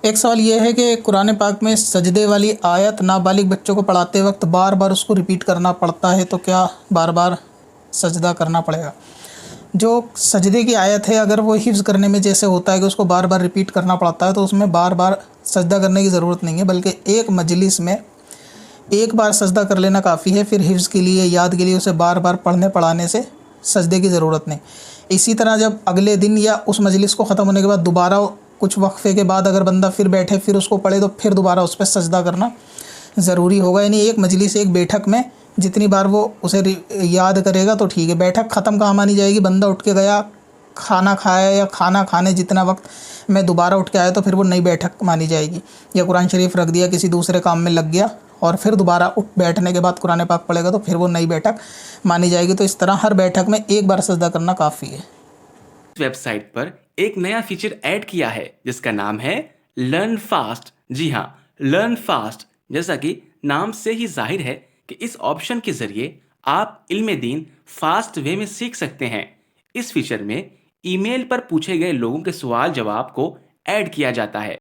एक सवाल ये है कि कुरान पाक में सजदे वाली आयत नाबालिग बच्चों को पढ़ाते वक्त बार बार उसको रिपीट करना पड़ता है, तो क्या बार बार सजदा करना पड़ेगा? जो सजदे की आयत है, अगर वो हिफ्ज़ करने में जैसे होता है कि उसको बार बार रिपीट करना पड़ता है, तो उसमें बार बार सजदा करने की ज़रूरत नहीं है, बल्कि एक मजलिस में एक बार सजदा कर लेना काफ़ी है। फिर हिफ्ज़ के लिए, याद के लिए उसे बार बार पढ़ने पढ़ाने से सजदे की ज़रूरत नहीं। इसी तरह जब अगले दिन या उस मजलिस को ख़त्म होने के बाद दोबारा कुछ वक्फ़े के बाद अगर बंदा फिर बैठे फिर उसको पढ़े, तो फिर दोबारा उस पर सजदा करना ज़रूरी होगा। यानी एक मजलिस, एक बैठक में जितनी बार वो उसे याद करेगा तो ठीक है। बैठक ख़त्म कहाँ मानी जाएगी? बंदा उठ के गया, खाना खाया, या खाना खाने जितना वक्त में दोबारा उठ के आया, तो फिर वो नई बैठक मानी जाएगी। या कुरान शरीफ रख दिया, किसी दूसरे काम में लग गया और फिर दोबारा उठ बैठने के बाद कुरान पाक पढ़ेगा, तो फिर वो नई बैठक मानी जाएगी। तो इस तरह हर बैठक में एक बार सजदा करना काफ़ी है। वेबसाइट पर एक नया फीचर ऐड किया है जिसका नाम है लर्न फास्ट। जी हाँ, लर्न फास्ट। जैसा कि नाम से ही जाहिर है कि इस ऑप्शन के जरिए आप इल्म दीन फास्ट वे में सीख सकते हैं। इस फीचर में ईमेल पर पूछे गए लोगों के सवाल जवाब को ऐड किया जाता है।